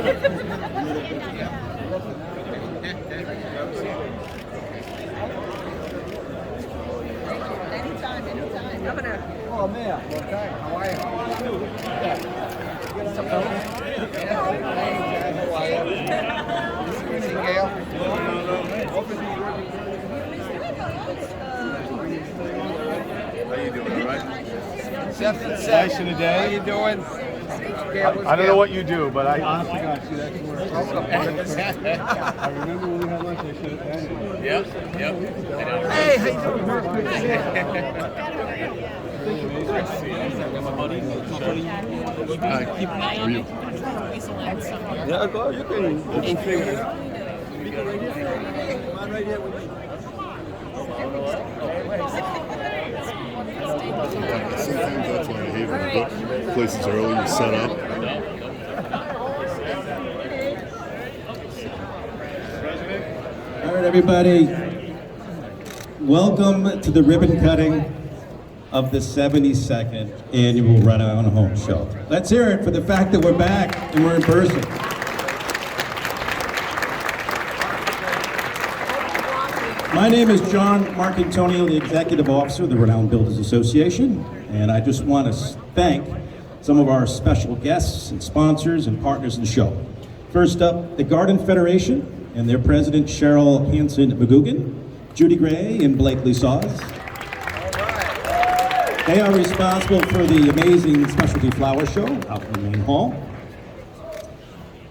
Anytime. Governor. Oh, Mayor. Okay. How are you? How you doing, all right? Nice in the day. How you doing? I don't know what you do, but I Honestly, God, see, that's where I remember when we had lunch, I said, anyway. Yep. Hey, how you doing? Keep real. Yeah, go, you can figure it out. Come on right here with me. Sometimes that's why I hate when you book places early, you set up. All right, everybody. Welcome to the ribbon cutting of the 72nd annual Rhode Island Home Show. Let's hear it for the fact that we're back and we're in person. My name is John Marcantonio, the Executive Officer of the Rhode Island Builders Association, and I just want to thank some of our special guests and sponsors and partners in the show. First up, the Garden Federation and their president, Cheryl Hanson McGugan, Judy Gray, and Blakely Saws. They are responsible for the amazing specialty flower show out in the main hall.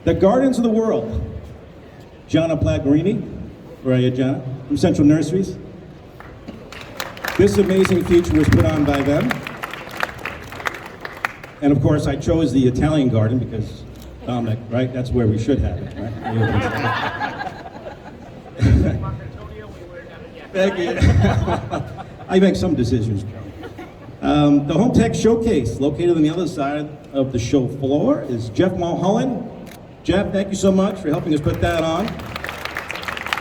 The Gardens of the World, Gianna Plagrini, where are you, Gianna? From Central Nurseries. This amazing feature was put on by them. And of course, I chose the Italian garden because Dominic, right? That's where we should have it, right? Thank you. I make some decisions. The Home Tech Showcase, located on the other side of the show floor, is Jeff Mulholland. Jeff, thank you so much for helping us put that on.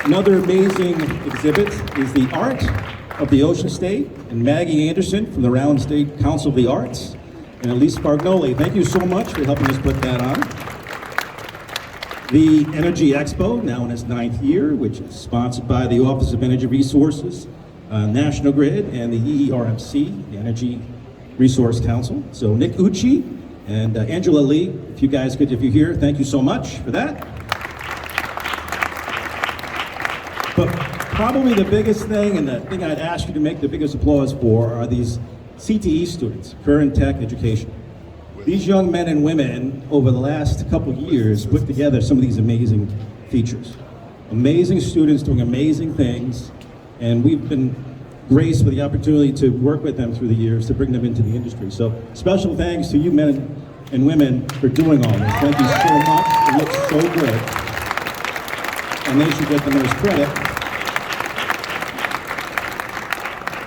Another amazing exhibit is the Art of the Ocean State, and Maggie Anderson from the Round State Council of the Arts, and Elise Spargnoli. Thank you so much for helping us put that on. The Energy Expo, now in its 9th year, which is sponsored by the Office of Energy Resources, National Grid, and the EERMC, the Energy Resource Council. So Nick Ucci and Angela Lee, if you're here, thank you so much for that. But probably the biggest thing, and the thing I'd ask you to make the biggest applause for, are these CTE students, Current Tech Education. These young men and women, over the last couple of years, put together some of these amazing features. Amazing students doing amazing things, and we've been graced with the opportunity to work with them through the years to bring them into the industry. So special thanks to you men and women for doing all this. Thank you so much. It looks so good. And they should get the most credit.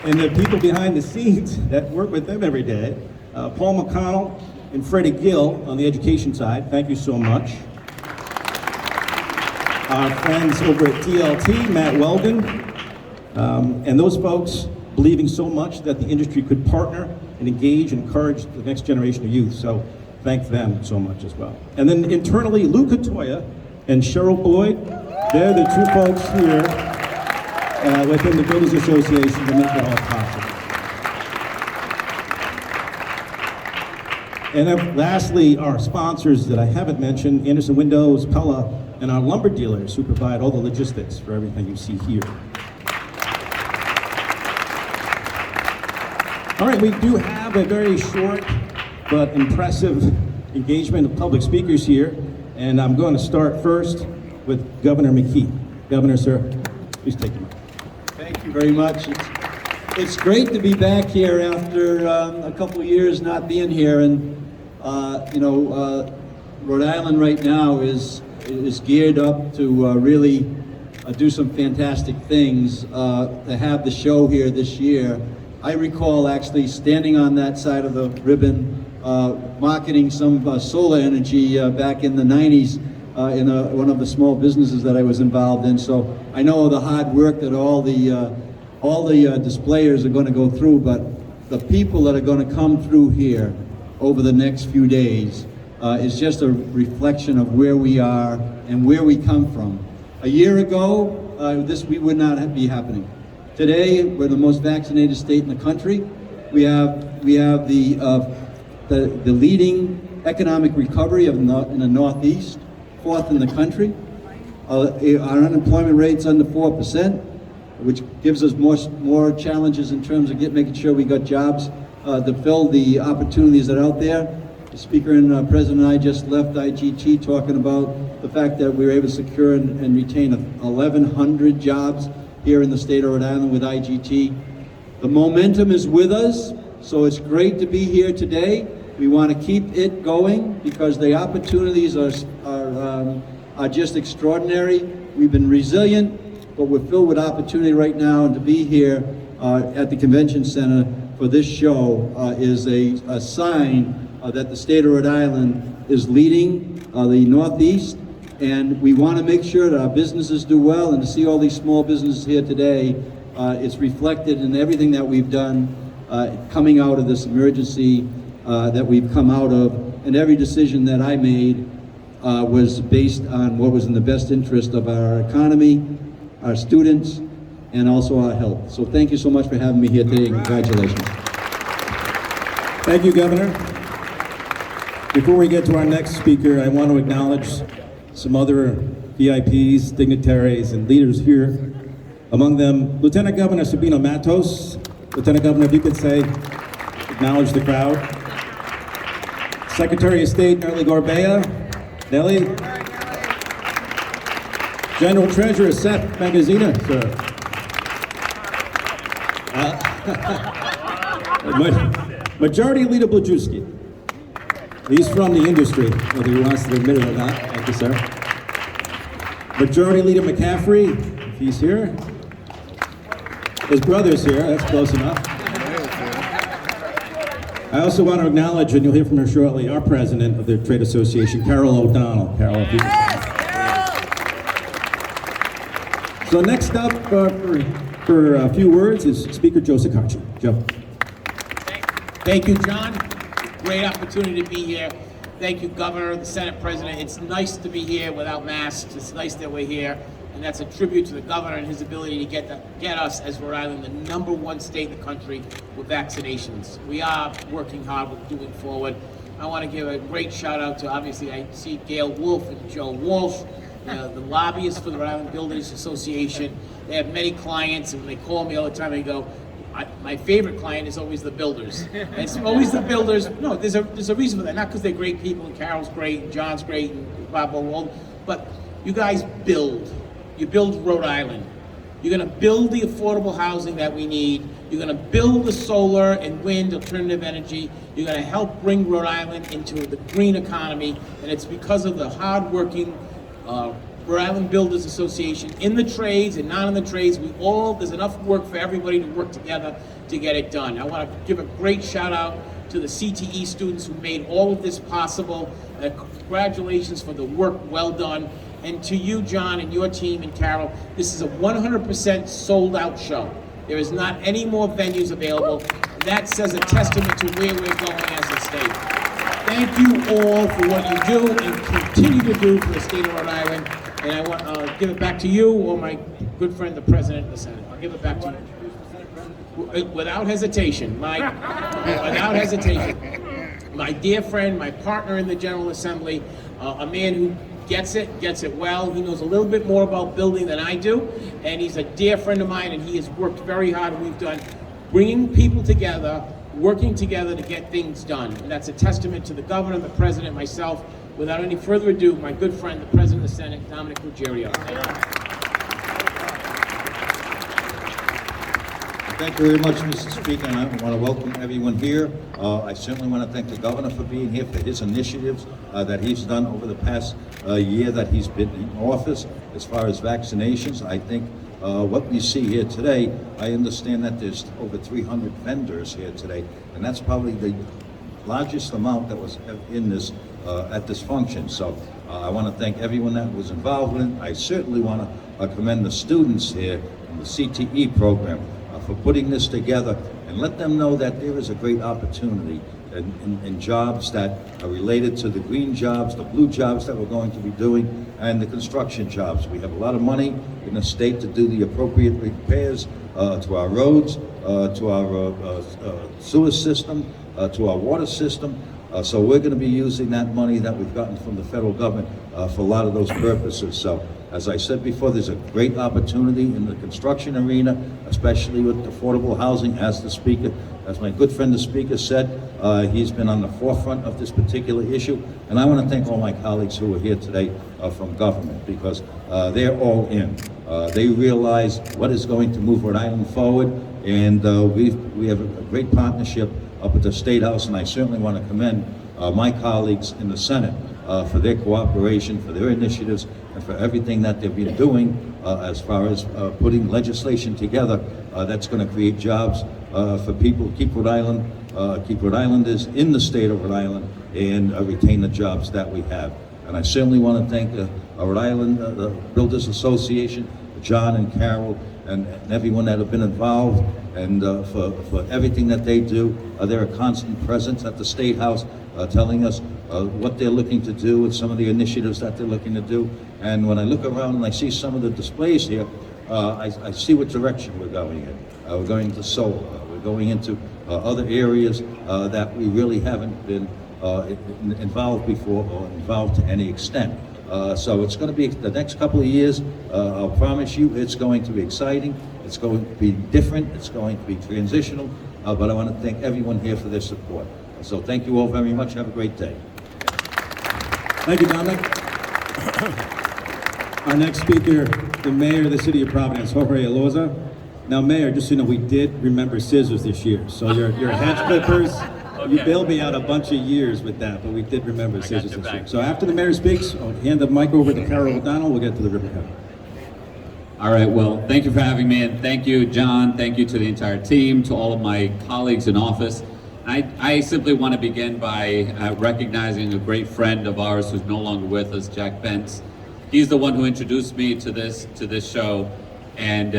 And the people behind the scenes that work with them every day, Paul McConnell and Freddie Gill on the education side, thank you so much. Our friends over at TLT, Matt Weldon, and those folks believing so much that the industry could partner and engage and encourage the next generation of youth. So thank them so much as well. And then internally, Lou Catoya and Cheryl Boyd, they're the two folks here within the Builders Association to make it all possible. And then lastly, our sponsors that I haven't mentioned, Anderson Windows, Pella, and our lumber dealers who provide all the logistics for everything you see here. All right, we do have a very short but impressive engagement of public speakers here, and I'm going to start first with Governor McKee. Governor, sir, please take the mic. Thank you very much. It's great to be back here after a couple of years not being here, and Rhode Island right now is geared up to really do some fantastic things. To have the show here this year, I recall actually standing on that side of the ribbon, marketing some solar energy back in the 90s in one of the small businesses that I was involved in. So I know the hard work that all the displayers are going to go through, but the people that are going to come through here over the next few days, is just a reflection of where we are and where we come from. A year ago, this would not be happening. Today, we're the most vaccinated state in the country. We have the leading economic recovery in the Northeast, 4th in the country. Our unemployment rate's under 4%, which gives us more challenges in terms of making sure we got jobs to fill the opportunities that are out there. The Speaker and President and I just left IGT talking about the fact that we were able to secure and retain 1,100 jobs here in the state of Rhode Island with IGT. The momentum is with us, so it's great to be here today. We want to keep it going because the opportunities are just extraordinary. We've been resilient, but we're filled with opportunity right now, and to be here at the Convention Center for this show is a sign that the state of Rhode Island is leading the Northeast, and we want to make sure that our businesses do well, and to see all these small businesses here today, it's reflected in everything that we've done coming out of this emergency that we've come out of, and every decision that I made was based on what was in the best interest of our economy, our students, and also our health. So thank you so much for having me here today, and congratulations. Thank you, Governor. Before we get to our next speaker, I want to acknowledge some other VIPs, dignitaries, and leaders here. Among them, Lieutenant Governor Sabino Matos. Lieutenant Governor, if you could say, acknowledge the crowd. Secretary of State Nellie Gorbea. Nellie. General Treasurer Seth Magaziner, sir. Majority Leader Blajewski. He's from the industry, whether he wants to admit it or not. Thank you, sir. Majority Leader McCaffrey, if he's here. His brother's here, that's close enough. I also want to acknowledge, and you'll hear from her shortly, our president of the Trade Association, Carol O'Donnell. Carol, if you can. So next up for a few words is Speaker Joe Saccarci. Joe. Thank you, John. Great opportunity to be here. Thank you, Governor, the Senate President. It's nice to be here without masks. It's nice that we're here. And that's a tribute to the Governor and his ability to get us, as Rhode Island, the #1 state in the country with vaccinations. We are working hard with moving forward. I want to give a great shout out to, obviously, I see Gail Wolf and Joe Walsh, the lobbyists for the Rhode Island Builders Association. They have many clients, and when they call me all the time, they go, my favorite client is always the builders. And it's always the builders. No, there's a reason for that. Not because they're great people, and Carol's great, and John's great, and blah, blah, blah, but you guys build. You build Rhode Island. You're going to build the affordable housing that we need. You're going to build the solar and wind alternative energy. You're going to help bring Rhode Island into the green economy, and it's because of the hard-working Rhode Island Builders Association in the trades and not in the trades. There's enough work for everybody to work together to get it done. I want to give a great shout out to the CTE students who made all of this possible. Congratulations for the work well done. And to you, John, and your team, and Carol, this is a 100% sold out show. There is not any more venues available. That says a testament to where we're going as a state. Thank you all for what you do and continue to do for the state of Rhode Island. And I want to give it back to you or my good friend, the President of the Senate. I'll give it back to you. Without hesitation, without hesitation. My dear friend, my partner in the General Assembly, a man who gets it well. He knows a little bit more about building than I do, and he's a dear friend of mine, and he has worked very hard. We've done bringing people together, working together to get things done, and that's a testament to the Governor, the President, myself. Without any further ado, my good friend, the President of the Senate, Dominic Ruggiero. Thank you very much, Mr. Speaker, and I want to welcome everyone here. I certainly want to thank the Governor for being here, for his initiatives that he's done over the past year that he's been in office. As far as vaccinations, I think what we see here today, I understand that there's over 300 vendors here today, and that's probably the largest amount that was in this at this function. So I want to thank everyone that was involved in it. I certainly want to commend the students here in the CTE program for putting this together and let them know that there is a great opportunity in jobs that are related to the green jobs, the blue jobs that we're going to be doing, and the construction jobs. We have a lot of money in the state to do the appropriate repairs to our roads, to our sewer system, to our water system. So we're going to be using that money that we've gotten from the federal government for a lot of those purposes. So, as I said before, there's a great opportunity in the construction arena, especially with affordable housing, as my good friend the speaker said, he's been on the forefront of this particular issue. And I want to thank all my colleagues who are here today from government, because they're all in. They realize what is going to move Rhode Island forward, and we have a great partnership up at the State House, and I certainly want to commend my colleagues in the Senate for their cooperation, for their initiatives, and for everything that they've been doing as far as putting legislation together that's going to create jobs for people, keep Rhode Islanders in the state of Rhode Island, and retain the jobs that we have. And I certainly want to thank Rhode Island Builders Association, John and Carol, and everyone that have been involved, and for everything that they do. They're a constant presence at the State House, telling us what they're looking to do with some of the initiatives that they're looking to do. And when I look around and I see some of the displays here, I see what direction we're going in. We're going into solar. We're going into other areas that we really haven't been involved before, or involved to any extent. So it's going to be the next couple of years. I'll promise you, it's going to be exciting. It's going to be different. It's going to be transitional. But I want to thank everyone here for their support. So thank you all very much. Have a great day. Thank you, Dominic. Our next speaker, the mayor of the city of Providence, Jorge Aloza. Now, Mayor, just so you know, we did remember scissors this year. So your hedge clippers, you bailed me out a bunch of years with that, but we did remember scissors this year. So after the mayor speaks, I'll hand the mic over to Carol O'Donnell. We'll get to the ribbon cutting. All right, well, thank you for having me, and thank you, John. Thank you to the entire team, to all of my colleagues in office. I simply want to begin by recognizing a great friend of ours who's no longer with us, Jack Bentz. He's the one who introduced me to this show, and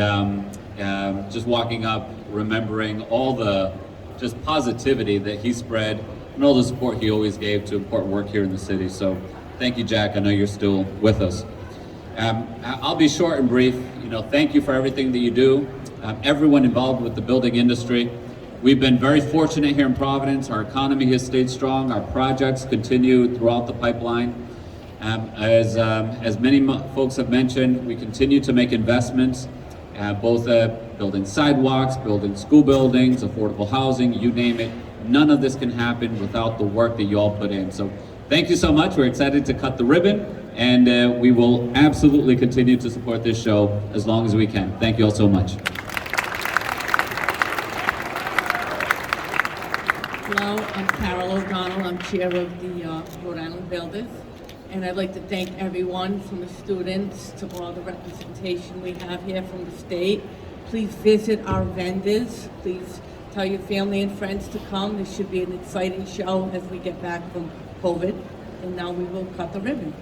just walking up, remembering all the just positivity that he spread and all the support he always gave to important work here in the city. So thank you, Jack. I know you're still with us. I'll be short and brief. Thank you for everything that you do. Everyone involved with the building industry. We've been very fortunate here in Providence. Our economy has stayed strong. Our projects continue throughout the pipeline. As many folks have mentioned, we continue to make investments, both building sidewalks, building school buildings, affordable housing, you name it. None of this can happen without the work that you all put in. So thank you so much. We're excited to cut the ribbon, and we will absolutely continue to support this show as long as we can. Thank you all so much. Hello, I'm Carol O'Donnell. I'm chair of the Rhode Island Builders. And I'd like to thank everyone, from the students to all the representation we have here from the state. Please visit our vendors. Please tell your family and friends to come. This should be an exciting show as we get back from COVID. And now we will cut the ribbon.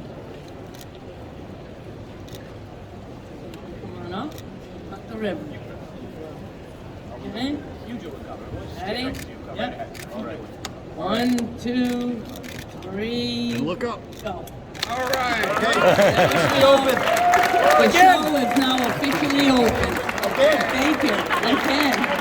Come on up, cut the ribbon. Okay? Ready? Yep. 1, 2, 3. And look up. Go. All right. Officially open. The show is now officially open. Okay. Thank you. Again.